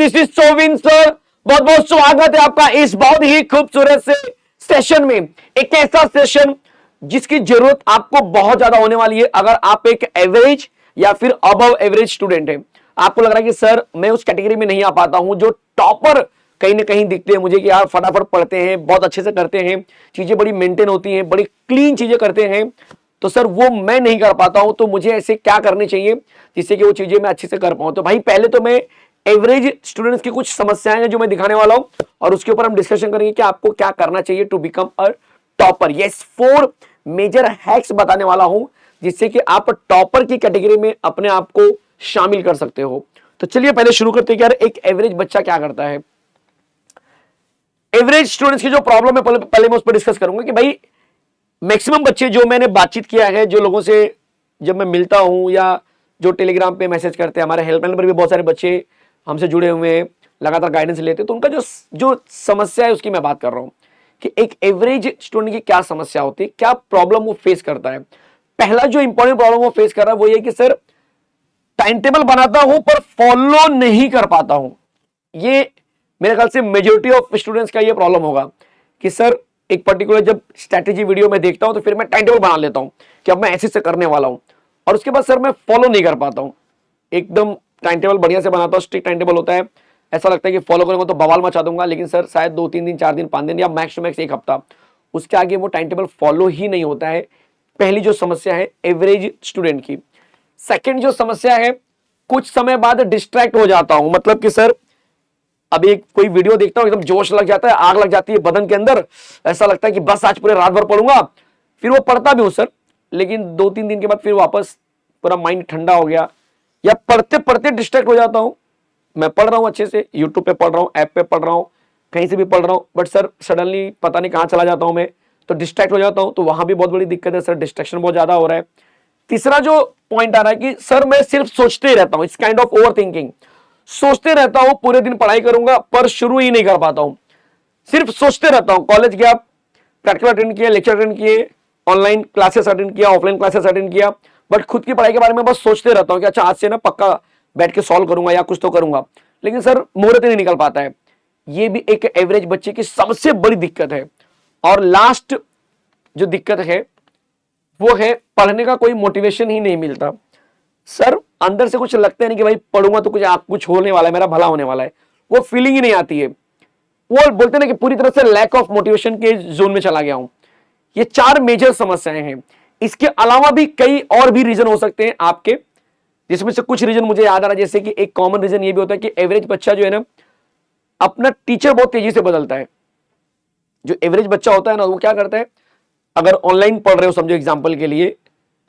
This is Sovin sir, बहुत बहुत स्वागत है आपका इस बहुत ही खूबसूरत से सेशन में। एक ऐसा सेशन जिसकी जरूरत आपको बहुत ज्यादा होने वाली है अगर आप एक एवरेज या फिर अबव एवरेज स्टूडेंट है। आपको लग रहा है कि सर मैं उस कैटेगरी में नहीं आ पाता हूं जो टॉपर कहीं ना कहीं दिखते हैं मुझे कि यार फटाफट पढ़ते हैं, बहुत अच्छे से करते हैं, चीजें बड़ी मेंटेन होती हैं, बड़ी क्लीन चीजें करते हैं, तो सर वो मैं नहीं कर पाता हूं, तो मुझे ऐसे क्या करने चाहिए जिससे कि वो चीजें मैं अच्छे से कर पाऊं। तो भाई पहले तो मैं एवरेज स्टूडेंट्स की कुछ समस्याएं हैं जो मैं दिखाने वाला हूं और उसके ऊपर हम डिस्कशन करेंगे कि आपको क्या करना चाहिए to become a topper. Yes, 4 major hacks बताने वाला हूं जिससे कि आप टॉपर की कैटेगरी में अपने आप को शामिल कर सकते हो। तो चलिए पहले शुरू करते हैं कि यार एक एवरेज बच्चा क्या करता है। एवरेज स्टूडेंट्स की जो प्रॉब्लम है पहले मैं उस पर डिस्कस करूंगा कि भाई मैक्सिमम बच्चे जो मैंने बातचीत किया है, जो लोगों से जब मैं मिलता हूं या जो टेलीग्राम पे मैसेज करते हैं, हमारे हेल्पलाइन पर भी बहुत सारे बच्चे हमसे जुड़े हुए हैं, लगातार गाइडेंस लेते हैं, तो उनका जो जो समस्या है उसकी मैं बात कर रहा हूं कि एक एवरेज स्टूडेंट की क्या समस्या होती है, क्या प्रॉब्लम वो फेस करता है। पहला जो इंपॉर्टेंट प्रॉब्लम वो फेस कर रहा है वो ये कि सर टाइम टेबल बनाता हूं पर फॉलो नहीं कर पाता हूं। ये मेरे ख्याल से मेजोरिटी ऑफ स्टूडेंट्स का ये प्रॉब्लम होगा कि सर एक पर्टिकुलर जब स्ट्रैटेजी वीडियो में देखता हूं तो फिर मैं टाइम टेबल बना लेता हूं कि अब मैं ऐसे से करने वाला हूं और उसके बाद सर मैं फॉलो नहीं कर पाता हूं। एकदम टाइम टेबल बढ़िया से बनाता हूं, स्ट्रिक्ट टाइम टेबल होता है, ऐसा लगता है कि फॉलो करूंगा तो बवाल मचा दूंगा, लेकिन सर शायद 2-3 दिन, 4 दिन, 5 दिन या मैक्स टू मैक्स 1 हफ्ता, उसके आगे वो टाइम टेबल फॉलो ही नहीं होता है। पहली जो समस्या है एवरेज स्टूडेंट की। सेकेंड जो समस्या है, कुछ समय बाद डिस्ट्रैक्ट हो जाता हूं। मतलब कि सर अभी कोई वीडियो देखता हूं, एकदम जोश लग जाता है, आग लग जाती है बदन के अंदर, ऐसा लगता है कि बस आज पूरे रात भर पढ़ूंगा, फिर वो पढ़ता भी हूं सर, लेकिन 2-3 दिन के बाद फिर वापस पूरा माइंड ठंडा हो गया या पढ़ते पढ़ते डिस्ट्रैक्ट हो जाता हूं। मैं पढ़ रहा हूं अच्छे से, यूट्यूब पे पढ़ रहा हूं, ऐप पे पढ़ रहा हूं, कहीं से भी पढ़ रहा हूं, बट सर सडनली पता नहीं कहां चला जाता हूं मैं, तो डिस्ट्रैक्ट हो जाता हूं, तो वहां भी बहुत बड़ी दिक्कत है सर, डिस्ट्रैक्शन बहुत ज्यादा हो रहा है। तीसरा जो पॉइंट आ रहा है कि सर मैं सिर्फ सोचते ही रहता हूं, it's kind of over thinking. सोचते रहता हूं, पूरे दिन पढ़ाई करूंगा पर शुरू ही नहीं कर पाता हूं, सिर्फ सोचते रहता हूं। कॉलेज गया, प्रैक्टिकल अटेंड किया, लेक्चर अटेंड किए, ऑनलाइन क्लासेस अटेंड किया, ऑफलाइन क्लासेस अटेंड किया, बट खुद की पढ़ाई के बारे में बस सोचते रहता हूं कि अच्छा आज से ना पक्का बैठ के सॉल्व करूंगा या कुछ तो करूंगा, लेकिन सर मुहूर्त नहीं निकल पाता है। ये भी एक एवरेज बच्चे की सबसे बड़ी दिक्कत है। और लास्ट जो दिक्कत है वो है पढ़ने का कोई मोटिवेशन ही नहीं मिलता। सर अंदर से कुछ लगता नहीं कि भाई पढ़ूंगा तो कुछ होने वाला है, मेरा भला होने वाला है, वो फीलिंग ही नहीं आती है। वो बोलते ना कि पूरी तरह से लैक ऑफ मोटिवेशन के जोन में चला गया हूं। ये 4 मेजर समस्याएं हैं। इसके अलावा भी कई और भी रीजन हो सकते हैं आपके, जिसमें से कुछ रीजन मुझे याद आ रहा है। जैसे कि एक कॉमन रीजन ये भी होता है कि एवरेज बच्चा जो है ना अपना टीचर बहुत तेजी से बदलता है। जो एवरेज बच्चा होता है ना वो क्या करता है, अगर ऑनलाइन पढ़ रहे हो समझो एग्जाम्पल के लिए,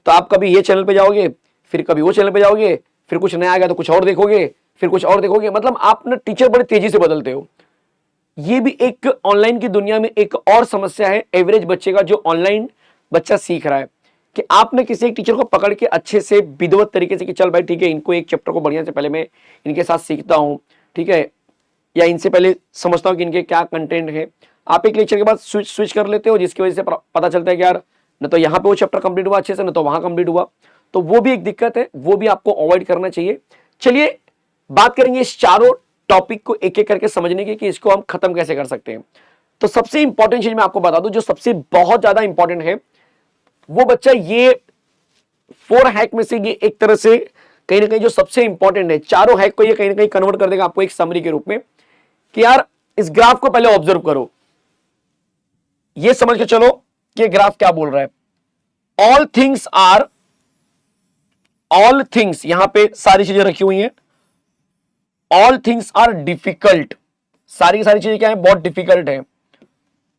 तो आप कभी ये चैनल पे जाओगे, फिर कभी वो चैनल पे जाओगे, फिर कुछ नया आ गया तो कुछ और देखोगे, फिर कुछ और देखोगे, मतलब आप ना टीचर बड़े तेजी से बदलते हो। ये भी एक ऑनलाइन की दुनिया में एक और समस्या है एवरेज बच्चे का, जो ऑनलाइन बच्चा सीख रहा है, कि आपने किसी एक टीचर को पकड़ के अच्छे से विधिवत तरीके से कि चल भाई ठीक है, इनको एक चैप्टर को बढ़िया से पहले मैं इनके साथ सीखता हूं, ठीक है, या इनसे पहले समझता हूं कि इनके क्या कंटेंट है। आप एक लेक्चर के बाद स्विच कर लेते हो, जिसकी वजह से पता चलता है कि यार न तो यहाँ पे वो चैप्टर कंप्लीट हुआ अच्छे से, न तो वहां कंप्लीट हुआ, तो वो भी एक दिक्कत है, वो भी आपको अवॉइड करना चाहिए। चलिए बात करेंगे इस चारों टॉपिक को एक एक करके समझने की कि इसको हम खत्म कैसे कर सकते हैं। तो सबसे इंपॉर्टेंट चीज मैं आपको बता दूं, जो सबसे बहुत ज्यादा इंपॉर्टेंट है, वो बच्चा ये 4 हैक में से ये एक तरह से कहीं ना कहीं जो सबसे इंपॉर्टेंट है, चारों हैक को ये कहीं ना कहीं कन्वर्ट कर देगा आपको एक समरी के रूप में कि यार इस ग्राफ को पहले ऑब्जर्व करो, ये समझ के चलो कि ग्राफ क्या बोल रहा है। ऑल थिंग्स यहां पे सारी चीजें रखी हुई हैं, ऑल थिंग्स आर डिफिकल्ट। सारी की सारी चीजें क्या है, बहुत डिफिकल्ट है।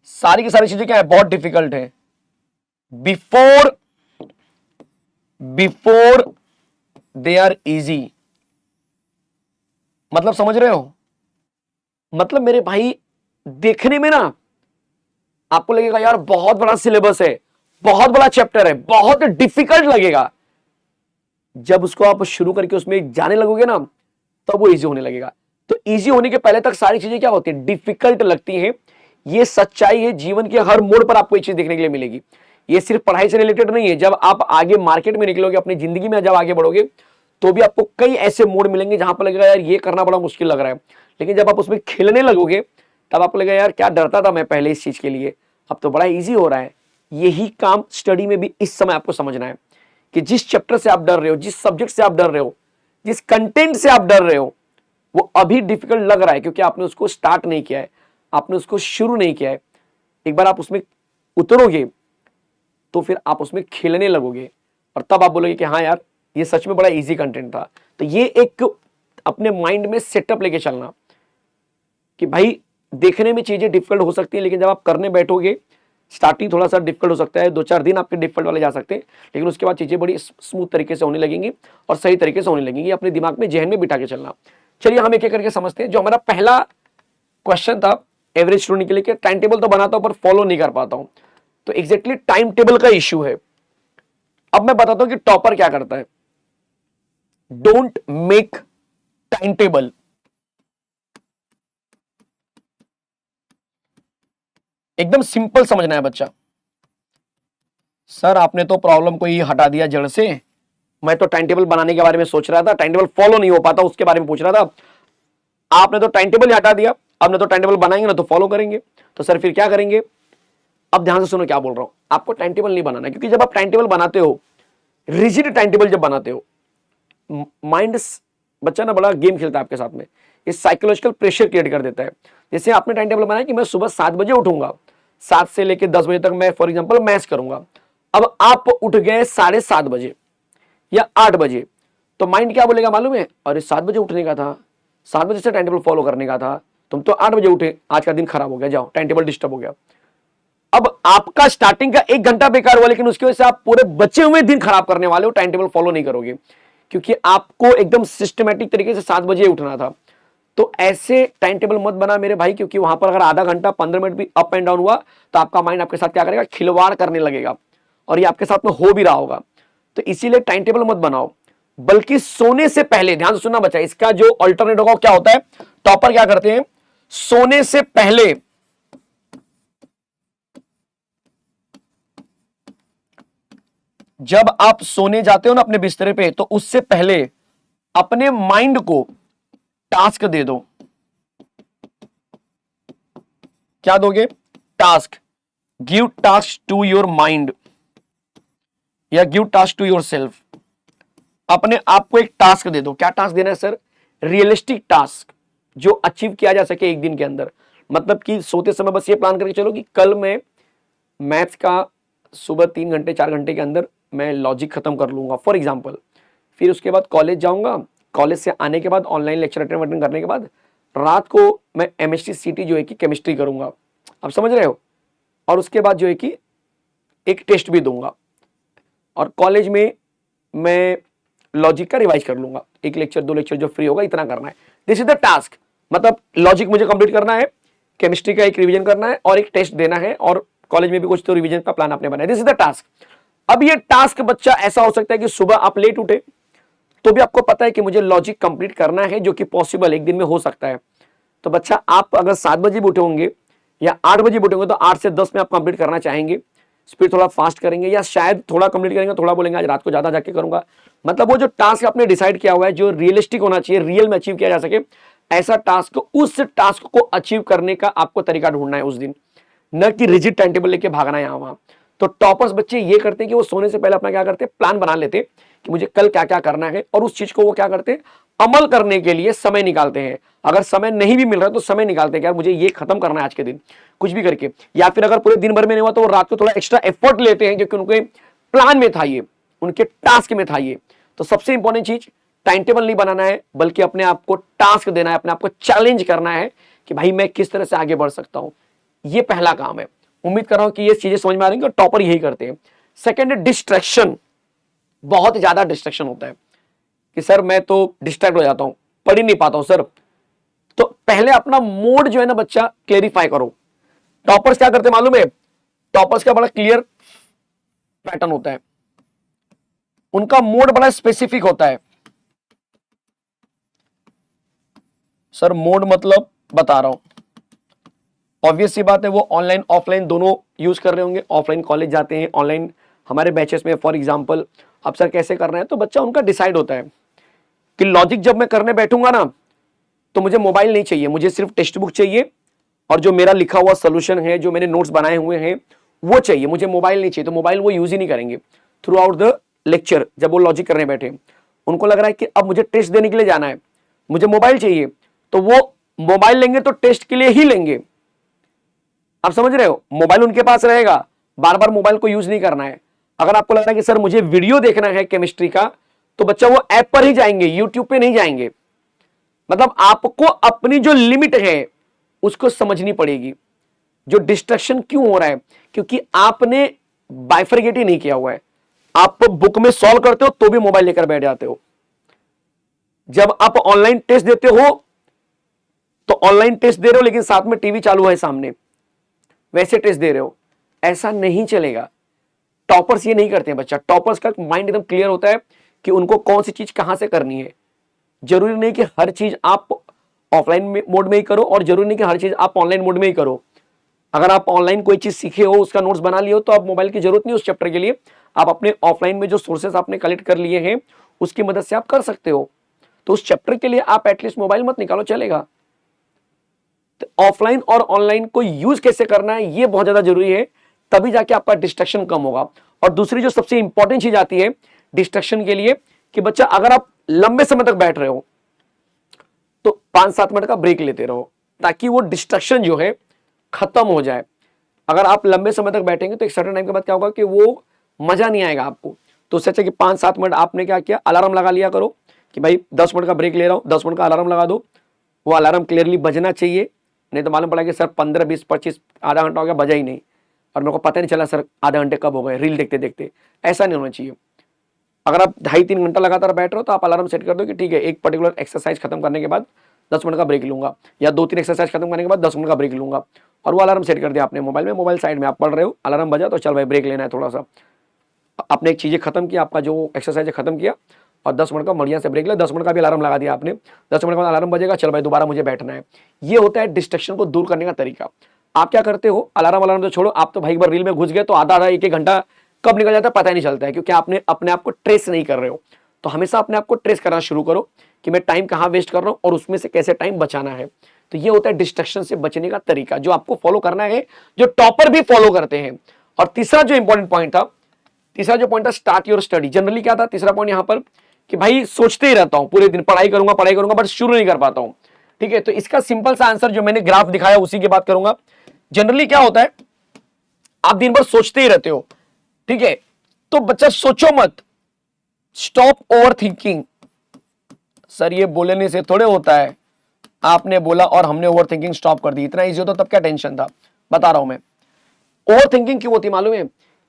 सारी की सारी चीजें क्या है, बहुत डिफिकल्ट है। Before they are easy. मतलब समझ रहे हो, मतलब मेरे भाई देखने में ना आपको लगेगा यार बहुत बड़ा सिलेबस है, बहुत बड़ा चैप्टर है, बहुत डिफिकल्ट लगेगा। जब उसको आप शुरू करके उसमें जाने लगोगे ना तब वो इजी होने लगेगा। तो इजी होने के पहले तक सारी चीजें क्या होती है, डिफिकल्ट लगती हैं। ये सच्चाई है, जीवन के हर मोड़ पर आपको ये चीज देखने के लिए मिलेगी। ये सिर्फ पढ़ाई से रिलेटेड नहीं है, जब आप आगे मार्केट में निकलोगे, अपनी जिंदगी में जब आगे बढ़ोगे, तो भी आपको कई ऐसे मोड मिलेंगे जहां पर लगेगा यार ये करना बड़ा मुश्किल लग रहा है, लेकिन जब आप उसमें खेलने लगोगे तब आपको लगेगा यार क्या डरता था मैं पहले इस चीज के लिए, अब तो बड़ा इजी हो रहा है। यही काम स्टडी में भी इस समय आपको समझना है कि जिस चैप्टर से आप डर रहे हो, जिस सब्जेक्ट से आप डर रहे हो, जिस कंटेंट से आप डर रहे हो, वो अभी डिफिकल्ट लग रहा है क्योंकि आपने उसको स्टार्ट नहीं किया है, आपने उसको शुरू नहीं किया है। एक बार आप उसमें उतरोगे तो फिर आप उसमें खेलने लगोगे और तब आप बोलोगे कि हाँ यार ये सच में बड़ा इजी कंटेंट था। तो ये एक अपने माइंड में सेटअप लेके चलना कि भाई देखने में चीजें डिफिकल्ट हो सकती है, लेकिन जब आप करने बैठोगे स्टार्टिंग थोड़ा सा डिफिकल्ट हो सकता है, 2-4 दिन आपके डिफिकल्ट वाले जा सकते हैं, लेकिन उसके बाद चीजें बड़ी स्मूथ तरीके से होने लगेंगी और सही तरीके से होने लगेंगी। अपने दिमाग में जहन में बिठा के चलना। चलिए हम एक एक करके समझते हैं। जो हमारा पहला क्वेश्चन था एवरेज स्टूडेंट के लिए कि टाइम टेबल तो बनाता हूं पर फॉलो नहीं कर पाता हूं, तो एग्जैक्टली टाइम टेबल का इश्यू है। अब मैं बताता हूं कि टॉपर क्या करता है। Don't make time table. एकदम सिंपल समझना है बच्चा। सर आपने तो प्रॉब्लम को ही हटा दिया जड़ से, मैं तो टाइम टेबल बनाने के बारे में सोच रहा था, टाइम टेबल फॉलो नहीं हो पाता उसके बारे में पूछ रहा था, आपने तो टाइम टेबल ही हटा दिया, अब ना तो टाइम टेबल बनाएंगे ना तो फॉलो करेंगे, तो सर फिर क्या करेंगे। अब ध्यान से सुनो क्या बोल रहा हूं। आपको टाइम टेबल नहीं बनाना, क्योंकि जब आप टाइम टेबल बनाते हो, रिजिड टाइम टेबल जब बनाते हो, माइंड बच्चा ना बड़ा गेम खेलता है आपके साथ में, ये साइकोलॉजिकल प्रेशर क्रिएट कर देता है। जैसे आपने टाइम टेबल बनाया कि मैं सुबह 7 बजे उठूंगा, 7 से लेकर 10 बजे तक मैं फॉर एग्जांपल मैथ्स करूंगा। अब आप उठ गए 7:30 बजे या 8 बजे, तो माइंड क्या बोलेगा मालूम है, अरे 7 बजे उठने का था, 7 बजे से टाइम टेबल फॉलो करने का था, तुम तो 8 बजे उठे, आज का दिन खराब हो गया, जाओ टाइम टेबल डिस्टर्ब हो गया। अब आपका स्टार्टिंग का 1 घंटा बेकार हुआ, लेकिन उसकी वजह से आप पूरे बचे हुए दिन खराब करने वाले हो, टाइम टेबल फॉलो नहीं करोगे, क्योंकि आपको एकदम सिस्टमैटिक तरीके से 7 बजे उठना था। तो ऐसे टाइम टेबल मत बना मेरे भाई, क्योंकि वहां पर अगर आधा घंटा 15 मिनट भी अप एंड डाउन हुआ तो आपका माइंड आपके साथ क्या करेगा, खिलवाड़ करने लगेगा, और ये आपके साथ में हो भी रहा होगा। तो इसीलिए टाइम टेबल मत बनाओ, बल्कि सोने से पहले, ध्यान से सुनना बच्चा, इसका जो अल्टरनेट होगा क्या होता है, टॉपर क्या करते हैं, सोने से पहले जब आप सोने जाते हो ना अपने बिस्तरे पे, तो उससे पहले अपने माइंड को टास्क दे दो। क्या दोगे, task. Give task to your mind या give task to your self. अपने आप को एक टास्क दे दो। क्या टास्क देना है सर, रियलिस्टिक टास्क जो अचीव किया जा सके एक दिन के अंदर। मतलब कि सोते समय बस ये प्लान करके चलो कि कल मैं मैथ्स का सुबह 3 घंटे 4 घंटे के अंदर मैं लॉजिक खत्म कर लूंगा फॉर एग्जाम्पल। फिर उसके बाद कॉलेज जाऊंगा, कॉलेज से आने के बाद ऑनलाइन लेक्चर अटेंड करने के बाद रात को मैं एमएसटी सीटी जो है कि केमिस्ट्री करूंगा, आप समझ रहे हो, और उसके बाद जो है कि एक टेस्ट भी दूंगा, और कॉलेज में मैं लॉजिक का रिवाइज कर लूंगा, 1 लेक्चर 2 लेक्चर जो फ्री होगा इतना करना है। This is the task. मतलब लॉजिक मुझे कंप्लीट करना है, केमिस्ट्री का एक रिवीजन करना है और एक टेस्ट देना है, और कॉलेज में भी कुछ तो रिवीजन का प्लान आपने बनाया। This is the task. अब ये टास्क बच्चा ऐसा हो सकता है कि सुबह आप लेट उठे तो भी आपको पता है कि मुझे लॉजिक कंप्लीट करना है, जो कि पॉसिबल एक दिन में हो सकता है। तो बच्चा आप अगर 7 बजे भी उठे होंगे या 8 बजे भी उठेंगे तो 8 से 10 में आप कंप्लीट करना चाहेंगे। स्पीड थोड़ा फास्ट करेंगे या शायद थोड़ा कंप्लीट करेंगे, थोड़ा बोलेंगे आज रात को ज्यादा जाके करूंगा। मतलब वो जो टास्क आपने डिसाइड किया हुआ है, जो रियलिस्टिक होना चाहिए, रियल में अचीव किया जा सके, ऐसा टास्क, उस टास्क को अचीव करने का आपको तरीका ढूंढना है उस दिन, न कि रिजिड टाइम टेबल लेके भागना है यहाँ वहां। तो टॉपर्स बच्चे ये करते हैं कि वो सोने से पहले अपना क्या करते हैं, प्लान बना लेते हैं कि मुझे कल क्या क्या करना है, और उस चीज को वो क्या करते हैं, अमल करने के लिए समय निकालते हैं। अगर समय नहीं भी मिल रहा है तो समय निकालते हैं कि यार मुझे ये खत्म करना है आज के दिन, कुछ भी करके। या फिर अगर पूरे दिन भर में नहीं हुआ तो वो रात को थोड़ा एक्स्ट्रा एफर्ट लेते हैं, क्योंकि उनके प्लान में था ये, उनके टास्क में था ये। तो सबसे इंपॉर्टेंट चीज, टाइम टेबल नहीं बनाना है, बल्कि अपने आप को टास्क देना है, अपने आप को चैलेंज करना है कि भाई मैं किस तरह से आगे बढ़ सकता हूं। ये पहला काम है। उम्मीद कर रहा हूं कि ये चीजें समझ में आ रही हैं, और टॉपर यही करते हैं। सेकंड है डिस्ट्रैक्शन। बहुत ज्यादा डिस्ट्रैक्शन होता है कि सर मैं तो डिस्ट्रैक्ट हो जाता हूं, पढ़ ही नहीं पाता हूं सर। तो पहले अपना मोड जो है ना बच्चा क्लेरिफाई करो। टॉपर्स क्या करते हैं मालूम है, टॉपर्स का बड़ा क्लियर पैटर्न होता है, उनका मोड बड़ा स्पेसिफिक होता है। सर मोड मतलब बता रहा हूं, ऑब्वियस सी बात है, वो ऑनलाइन ऑफलाइन दोनों यूज कर रहे होंगे। ऑफलाइन कॉलेज जाते हैं, ऑनलाइन हमारे बैचेस में फॉर एग्जांपल अब सर कैसे करना है, तो बच्चा उनका डिसाइड होता है कि लॉजिक जब मैं करने बैठूंगा ना तो मुझे मोबाइल नहीं चाहिए, मुझे सिर्फ टेक्स्ट बुक चाहिए और जो मेरा लिखा हुआ सोल्यूशन है, जो मैंने नोट्स बनाए हुए हैं वो चाहिए, मुझे मोबाइल नहीं चाहिए। तो मोबाइल वो यूज ही नहीं करेंगे थ्रू आउट द लेक्चर। जब वो लॉजिक करने बैठे, उनको लग रहा है कि अब मुझे टेस्ट देने के लिए जाना है, मुझे मोबाइल चाहिए, तो वो मोबाइल लेंगे तो टेस्ट के लिए ही लेंगे। आप समझ रहे हो, मोबाइल उनके पास रहेगा, बार बार मोबाइल को यूज नहीं करना है। अगर आपको लग रहा है कि सर मुझे वीडियो देखना है केमिस्ट्री का, तो बच्चा वो ऐप पर ही जाएंगे, यूट्यूब पे नहीं जाएंगे। मतलब आपको अपनी जो लिमिट है उसको समझनी पड़ेगी। जो डिस्ट्रक्शन क्यों हो रहा है, क्योंकि आपने बाइफरगेट ही नहीं किया हुआ है। आप बुक में सॉल्व करते हो तो भी मोबाइल लेकर बैठ जाते हो। जब आप ऑनलाइन टेस्ट देते हो तो ऑनलाइन टेस्ट दे रहे हो लेकिन साथ में टीवी चालू है सामने, वैसे टेस्ट दे रहे हो। ऐसा नहीं चलेगा। टॉपर्स ये नहीं करते हैं बच्चा। टॉपर्स का माइंड एकदम क्लियर होता है कि उनको कौन सी चीज कहां से करनी है। जरूरी नहीं कि हर चीज आप ऑफलाइन मोड में ही करो और जरूरी नहीं कि हर चीज आप ऑनलाइन मोड में ही करो। अगर आप ऑनलाइन कोई चीज सीखे हो, उसका नोट्स बना लिए हो, तो आप मोबाइल की जरूरत नहीं उस चैप्टर के लिए। आप अपने ऑफलाइन में जो सोर्सेस आपने कलेक्ट कर लिए हैं उसकी मदद से आप कर सकते हो। तो उस चैप्टर के लिए आप एटलीस्ट मोबाइल मत निकालो, चलेगा। तो ऑफलाइन और ऑनलाइन को यूज कैसे करना है ये बहुत ज्यादा जरूरी है, तभी जाके आपका डिस्ट्रक्शन कम होगा। और दूसरी जो सबसे इंपॉर्टेंट चीज आती है डिस्ट्रक्शन के लिए, कि बच्चा अगर आप लंबे समय तक बैठ रहे हो तो 5-7 मिनट का ब्रेक लेते रहो, ताकि वो डिस्ट्रक्शन जो है खत्म हो जाए। अगर आप लंबे समय तक बैठेंगे तो एक सर्टेन टाइम के बाद क्या होगा कि वो मजा नहीं आएगा आपको। तो उससे अच्छा कि 5-7 मिनट आपने क्या किया, अलार्म लगा लिया करो कि भाई 10 मिनट का ब्रेक ले रहा हूं, 10 मिनट का अलार्म लगा दो। वो अलार्म क्लियरली बजना चाहिए, नहीं तो मालूम पड़ा कि सर 15, 20, 25 आधा घंटा हो गया, बजा ही नहीं और मेरे को पता नहीं चला सर आधा घंटे कब हो गए रील देखते देखते। ऐसा नहीं होना चाहिए। अगर आप 2.5-3 घंटा लगातार बैठ रहे हो तो आप अलार्म सेट कर दो कि ठीक है, एक पर्टिकुलर एक्सरसाइज खत्म करने के बाद 10 मिनट का ब्रेक लूंगा, या 2-3 एक्सरसाइज खत्म करने के बाद 10 मिनट का ब्रेक लूंगा। और वो अलार्म सेट कर दिया आपने मोबाइल में, मोबाइल साइड में, आप पढ़ रहे हो, अलार्म बजा तो चल भाई ब्रेक लेना है थोड़ा सा। आपने एक चीजें खत्म किया, आपका जो एक्सरसाइज खत्म किया और 10 मिनट का बढ़िया से ब्रेक लिया, 10 मिनट का भी अलार्म लगा दिया आपने, 10 मिनट का अलार्म बजेगा, चल भाई दोबारा मुझे बैठना है। ये होता है डिस्ट्रक्शन को दूर करने का तरीका। आप क्या करते हो, अलार्म तो छोड़ो, आप तो भाई एक बार रील में घुस गए तो आधा 1-1 घंटा कब निकल जाता है पता ही नहीं चलता है, क्योंकि आपने अपने आप को ट्रेस नहीं कर रहे हो। तो हमेशा अपने आप को ट्रेस करना शुरू करो कि मैं टाइम कहां वेस्ट कर रहा हूं और उसमें से कैसे टाइम बचाना है। तो ये होता है डिस्ट्रक्शन से बचने का तरीका, जो आपको फॉलो करना है, जो टॉपर भी फॉलो करते हैं। और तीसरा जो इंपॉर्टेंट पॉइंट था, तीसरा जो पॉइंट था स्टार्ट योर स्टडी। जनरली क्या था तीसरा पॉइंट यहां पर, कि भाई सोचते ही रहता हूं पूरे दिन, पढ़ाई करूंगा बट शुरू नहीं कर पाता हूं। ठीक है, तो इसका सिंपल सा आंसर जो मैंने ग्राफ दिखाया उसी की बात करूंगा। जनरली क्या होता है, आप दिन भर सोचते ही रहते हो, ठीक है, तो बच्चा सोचो मत, स्टॉप ओवर थिंकिंग। सर ये बोलने से थोड़े होता है, आपने बोला और हमने ओवर थिंकिंग स्टॉप कर दी, इतना इजी होता तब क्या टेंशन था। बता रहा हूं मैं, ओवर थिंकिंग क्यों होती मालूम है,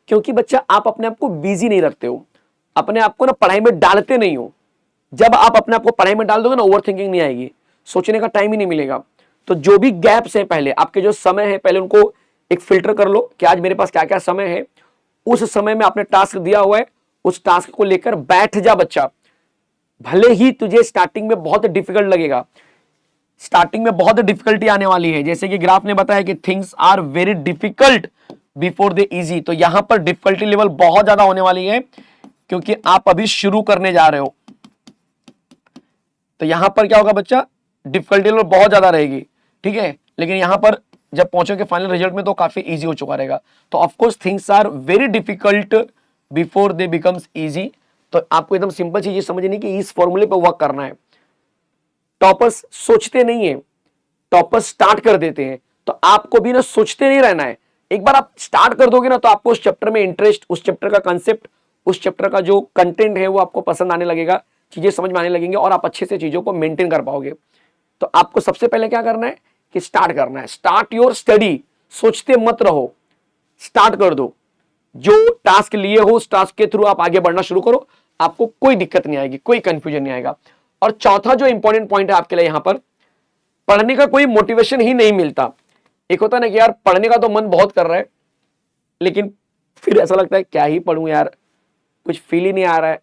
क्योंकि बच्चा आप अपने आप को बिजी नहीं रखते हो, अपने आप को ना पढ़ाई में डालते नहीं हो। जब आप अपने आप को पढ़ाई में डाल दोगे ना, ओवर थिंकिंग नहीं आएगी, सोचने का टाइम ही नहीं मिलेगा। तो जो भी गैप्स है, पहले आपके जो समय है, पहले उनको एक फिल्टर कर लो कि आज मेरे पास क्या क्या समय है। उस समय में आपने टास्क दिया हुआ है, उस टास्क को लेकर बैठ जा बच्चा। भले ही तुझे स्टार्टिंग में बहुत डिफिकल्ट लगेगा, स्टार्टिंग में बहुत डिफिकल्टी आने वाली है, जैसे कि ग्राफ ने बताया कि things are very difficult before the easy. तो यहां पर डिफिकल्टी लेवल बहुत ज्यादा होने वाली है, क्योंकि आप अभी शुरू करने जा रहे हो। तो यहां पर क्या होगा बच्चा, डिफिकल्टी लेवल बहुत ज्यादा रहेगी, ठीक है, लेकिन यहां पर जब पहुंचोगे फाइनल रिजल्ट में तो काफी इजी हो चुका रहेगा। तो of course things are very difficult before they becomes easy. तो आपको एकदम सिंपल चीज समझनी कि इस फॉर्मूले पे वर्क करना है। टॉपर्स सोचते नहीं है, टॉपर्स स्टार्ट कर देते हैं। तो आपको भी ना सोचते नहीं रहना है, एक बार आप स्टार्ट कर दोगे ना तो आपको उस चैप्टर में इंटरेस्ट, उस चैप्टर का कंसेप्ट, उस चैप्टर का जो कंटेंट है वो आपको पसंद आने लगेगा, चीजें समझ में आने लगेंगी और आप अच्छे से चीजों को मेंटेन कर पाओगे। तो आपको सबसे पहले क्या करना है कि स्टार्ट करना है, स्टार्ट योर स्टडी। सोचते मत रहो, स्टार्ट कर दो। जो टास्क लिए हो उस टास्क के थ्रू आप आगे बढ़ना शुरू करो, आपको कोई दिक्कत नहीं आएगी, कोई कंफ्यूजन नहीं आएगा। और चौथा जो इंपॉर्टेंट पॉइंट है आपके लिए यहां पर, पढ़ने का कोई मोटिवेशन ही नहीं मिलता। एक होता है ना कि यार पढ़ने का तो मन बहुत कर रहा है, लेकिन फिर ऐसा लगता है क्या ही पढ़ूं यार, कुछ फील ही नहीं आ रहा है।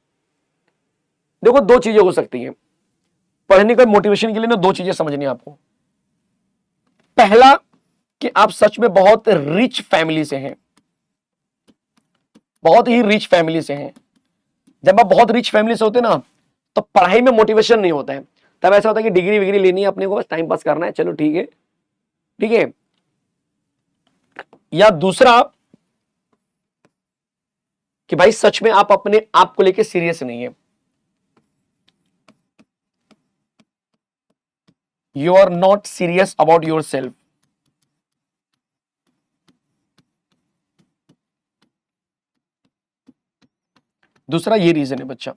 देखो दो चीजें हो सकती हैं पढ़ने का मोटिवेशन के लिए ना, दो चीजें समझनी है आपको। पहला कि आप सच में बहुत रिच फैमिली से हैं, बहुत ही रिच फैमिली से हैं। जब आप बहुत रिच फैमिली से होते ना तो पढ़ाई में मोटिवेशन नहीं होता है। तब ऐसा होता है कि डिग्री विग्री लेनी है अपने को, बस टाइम पास करना है, चलो ठीक है, ठीक है। या दूसरा कि भाई सच में आप अपने आप को लेके सीरियस नहीं है, you are not serious about yourself. दूसरा ये रीजन है बच्चा।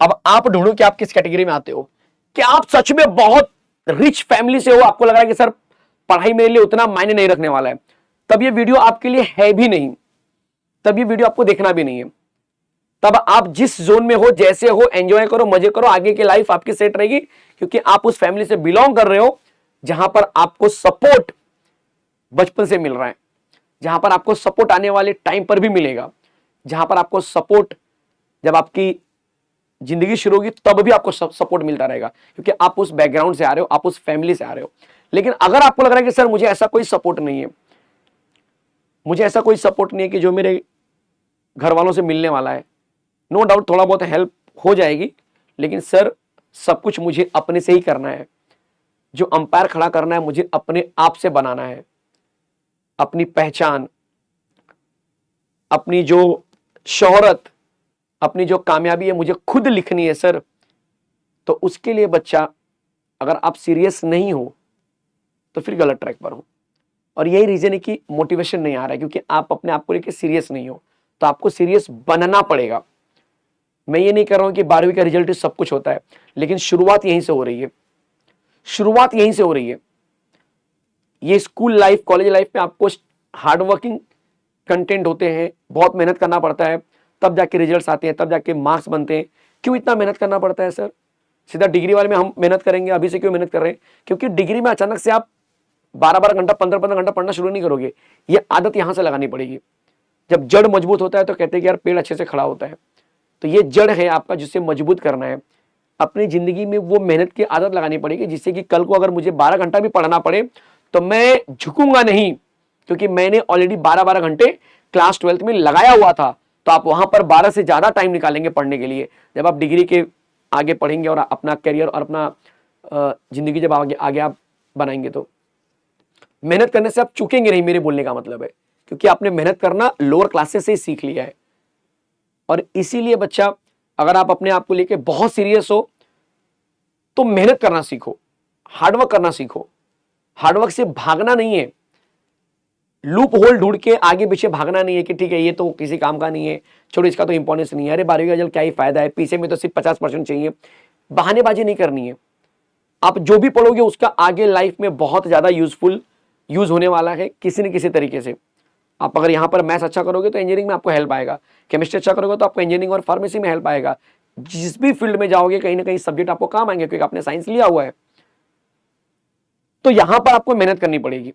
अब आप ढूंढो कि आप किस कैटेगरी में आते हो, कि आप सच में बहुत रिच फैमिली से हो, आपको लग रहा है कि सर पढ़ाई मेरे लिए उतना मायने नहीं रखने वाला है, तब ये वीडियो आपके लिए है भी नहीं, तब ये वीडियो आपको देखना भी नहीं है। तब आप जिस जोन में हो, जैसे हो, एंजॉय करो, मजे करो, आगे की लाइफ आपकी सेट रहेगी, क्योंकि आप उस फैमिली से बिलोंग कर रहे हो जहां पर आपको सपोर्ट बचपन से मिल रहा है, जहां पर आपको सपोर्ट आने वाले टाइम पर भी मिलेगा, जहां पर आपको सपोर्ट जब आपकी जिंदगी शुरू होगी तब भी आपको सपोर्ट मिलता रहेगा, क्योंकि आप उस बैकग्राउंड से आ रहे हो, आप उस फैमिली से आ रहे हो। लेकिन अगर आपको लग रहा है कि सर मुझे ऐसा कोई सपोर्ट नहीं है, मुझे ऐसा कोई सपोर्ट नहीं है कि जो मेरे घर वालों से मिलने वाला है, नो डाउट थोड़ा बहुत हेल्प हो जाएगी, लेकिन सर सब कुछ मुझे अपने से ही करना है, जो अंपायर खड़ा करना है मुझे अपने आप से बनाना है, अपनी पहचान, अपनी जो शोहरत, अपनी जो कामयाबी है मुझे खुद लिखनी है सर। तो उसके लिए बच्चा अगर आप सीरियस नहीं हो तो फिर गलत ट्रैक पर हो। और यही रीजन है कि मोटिवेशन नहीं आ रहा है, क्योंकि आप अपने आप को लेकर सीरियस नहीं हो, तो आपको सीरियस बनना पड़ेगा। मैं ये नहीं कर रहा हूं कि 12वीं का रिजल्ट सब कुछ होता है, लेकिन शुरुआत यहीं से हो रही है, शुरुआत यहीं से हो रही है। ये स्कूल लाइफ, कॉलेज लाइफ में आपको हार्डवर्किंग कंटेंट होते हैं, बहुत मेहनत करना पड़ता है, तब जाके रिजल्ट्स आते हैं, तब जाके मार्क्स बनते हैं। क्यों इतना मेहनत करना पड़ता है सर? सीधा डिग्री वाले में हम मेहनत करेंगे, अभी से क्यों मेहनत कर रहे हैं? क्योंकि डिग्री में अचानक से आप 12-12 घंटा, 15-15 घंटा पढ़ना शुरू नहीं करोगे, ये आदत यहां से लगानी पड़ेगी। जब जड़ मजबूत होता है तो कहते हैं कि यार पेड़ अच्छे से खड़ा होता है, तो ये जड़ है आपका जिससे मजबूत करना है। अपनी जिंदगी में वो मेहनत की आदत लगानी पड़ेगी, जिससे कि कल को अगर मुझे 12 घंटा भी पढ़ना पड़े तो मैं झुकूंगा नहीं, क्योंकि मैंने ऑलरेडी 12-12 घंटे क्लास 12th में लगाया हुआ था। तो आप वहां पर 12 से ज्यादा टाइम निकालेंगे पढ़ने के लिए, जब आप डिग्री के आगे पढ़ेंगे और अपना करियर और अपना जिंदगी जब आगे आगे आप बनाएंगे, तो मेहनत करने से आप चूकेंगे नहीं, मेरे बोलने का मतलब है, क्योंकि आपने मेहनत करना लोअर क्लासेस से ही सीख लिया है। और इसीलिए बच्चा अगर आप अपने आप को लेके बहुत सीरियस हो तो मेहनत करना सीखो, हार्डवर्क करना सीखो। हार्डवर्क से भागना नहीं है, लूप होल ढूंढ के आगे पीछे भागना नहीं है कि ठीक है ये तो किसी काम का नहीं है, छोड़ो इसका तो इंपॉर्टेंस नहीं है, अरे 12वीं का रिजल्ट क्या ही फायदा है, पीछे में तो सिर्फ 50% चाहिए। बहानेबाजी नहीं करनी है। आप जो भी पढ़ोगे उसका आगे लाइफ में बहुत ज्यादा यूज होने वाला है किसी न किसी तरीके से। आप अगर यहाँ पर मैथ्स अच्छा करोगे तो इंजीनियरिंग में आपको हेल्प आएगा, केमिस्ट्री अच्छा करोगे तो आपको इंजीनियरिंग और फार्मेसी में हेल्प आएगा। जिस भी फील्ड में जाओगे कहीं ना कहीं सब्जेक्ट आपको काम आएंगे, क्योंकि आपने साइंस लिया हुआ है। तो यहां पर आपको मेहनत करनी पड़ेगी,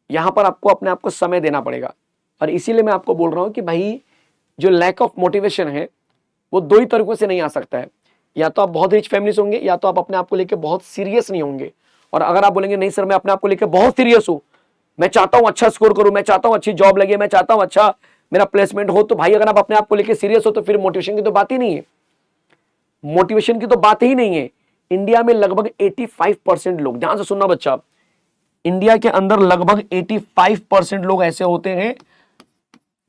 यहां पर आपको अपने आप को समय देना पड़ेगा। और इसीलिए मैं आपको बोल रहा हूं कि भाई जो लैक ऑफ मोटिवेशन है वो दो ही तरीकों से नहीं आ सकता है, या तो आप बहुत रिच फैमिली से होंगे, या तो आप अपने आप को लेकर बहुत सीरियस नहीं होंगे। और अगर आप बोलेंगे नहीं सर मैं अपने आप को लेकर बहुत सीरियस हूं, मैं चाहता हूं अच्छा स्कोर करूं, मैं चाहता हूं अच्छी जॉब लगे, मैं चाहता हूं अच्छा मेरा प्लेसमेंट हो, तो भाई अगर आप अपने आप को लेकर सीरियस हो तो फिर मोटिवेशन की तो बात ही नहीं है, मोटिवेशन की तो बात ही नहीं है। इंडिया में लगभग 85% लोग, ध्यान से सुनना बच्चा, इंडिया के अंदर लगभग 85% लोग ऐसे होते हैं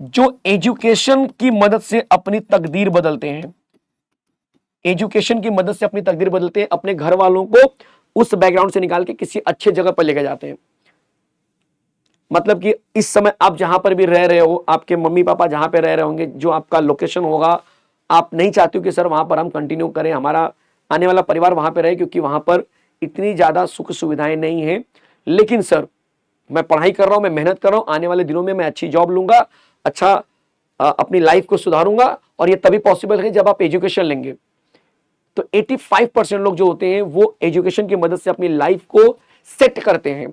जो एजुकेशन की मदद से अपनी तकदीर बदलते हैं, एजुकेशन की मदद से अपनी तकदीर बदलते हैं, अपने घर वालों को उस बैकग्राउंड से निकाल के किसी अच्छे जगह पर लेके जाते हैं। मतलब कि इस समय आप जहां पर भी रह रहे हो, आपके मम्मी पापा जहां पे रह रहे होंगे, जो आपका लोकेशन होगा, आप नहीं चाहते हो कि सर वहां पर हम कंटिन्यू करें, हमारा आने वाला परिवार वहां पे रहे, क्योंकि वहां पर इतनी ज्यादा सुख सुविधाएं नहीं है। लेकिन सर मैं पढ़ाई कर रहा हूं, मैं मेहनत कर रहा हूं, आने वाले दिनों में मैं अच्छी जॉब लूंगा, अच्छा अपनी लाइफ को सुधारूंगा, और ये तभी पॉसिबल है जब आप एजुकेशन लेंगे। तो 85% लोग जो होते हैं वो एजुकेशन की मदद से अपनी लाइफ को सेट करते हैं।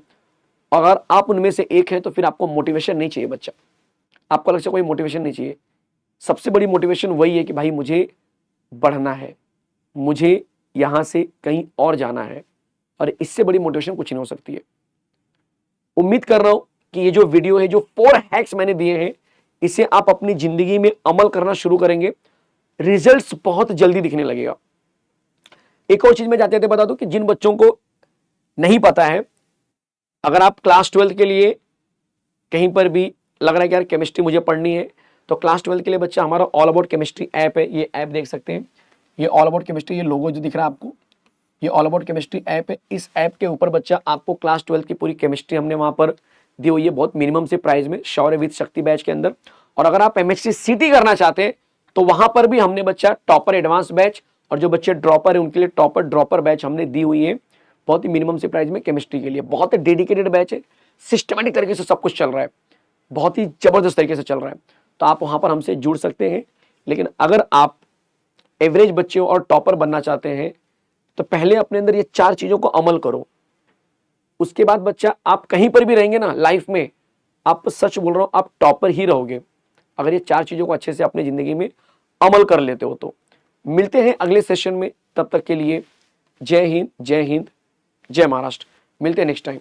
अगर आप उनमें से एक हैं तो फिर आपको मोटिवेशन नहीं चाहिए बच्चा, आपको अलग से कोई मोटिवेशन नहीं चाहिए। सबसे बड़ी मोटिवेशन वही है कि भाई मुझे बढ़ना है, मुझे यहां से कहीं और जाना है, और इससे बड़ी मोटिवेशन कुछ नहीं हो सकती है। उम्मीद कर रहा हूं कि ये जो वीडियो है, जो 4 हैक्स मैंने दिए हैं, इसे आप अपनी जिंदगी में अमल करना शुरू करेंगे। रिजल्ट्स बहुत जल्दी दिखने लगेगा। एक और चीज मैं जाते थे बता दूं कि जिन बच्चों को नहीं पता है, अगर आप क्लास 12 के लिए कहीं पर भी लग रहा है कि यार केमिस्ट्री मुझे पढ़नी है, तो क्लास 12 के लिए बच्चा हमारा ऑल अबाउट केमिस्ट्री ऐप है। ये ऐप देख सकते हैं, ये ऑल अबाउट केमिस्ट्री, ये लोगो जो दिख रहा है आपको, ये ऑल अबाउट केमिस्ट्री ऐप है। इस ऐप के ऊपर बच्चा आपको क्लास 12 की पूरी केमिस्ट्री हमने वहां पर दी हुई है बहुत मिनिमम से प्राइस में, शौर्य विद शक्ति बैच के अंदर। और अगर आप एमएससी सीटी करना चाहते हैं तो वहां पर भी हमने बच्चा टॉपर एडवांस बैच, और जो बच्चे ड्रॉपर है उनके लिए टॉपर ड्रॉपर बैच हमने दी हुई है बहुत ही मिनिमम से प्राइस में केमिस्ट्री के लिए। बहुत ही डेडिकेटेड बैच है, सिस्टमेटिक तरीके से सब कुछ चल रहा है, बहुत ही जबरदस्त तरीके से चल रहा है। तो आप वहां पर हमसे जुड़ सकते हैं। लेकिन अगर आप एवरेज बच्चे हो और टॉपर बनना चाहते हैं तो पहले अपने अंदर ये 4 चीजों को अमल करो। उसके बाद बच्चा आप कहीं पर भी रहेंगे ना लाइफ में, आप सच बोल रहा हूं, आप टॉपर ही रहोगे अगर ये 4 चीजों को अच्छे से अपनी जिंदगी में अमल कर लेते हो तो। मिलते हैं अगले सेशन में, तब तक के लिए जय हिंद, जय हिंद, जय महाराष्ट्र। मिलते हैं नेक्स्ट टाइम।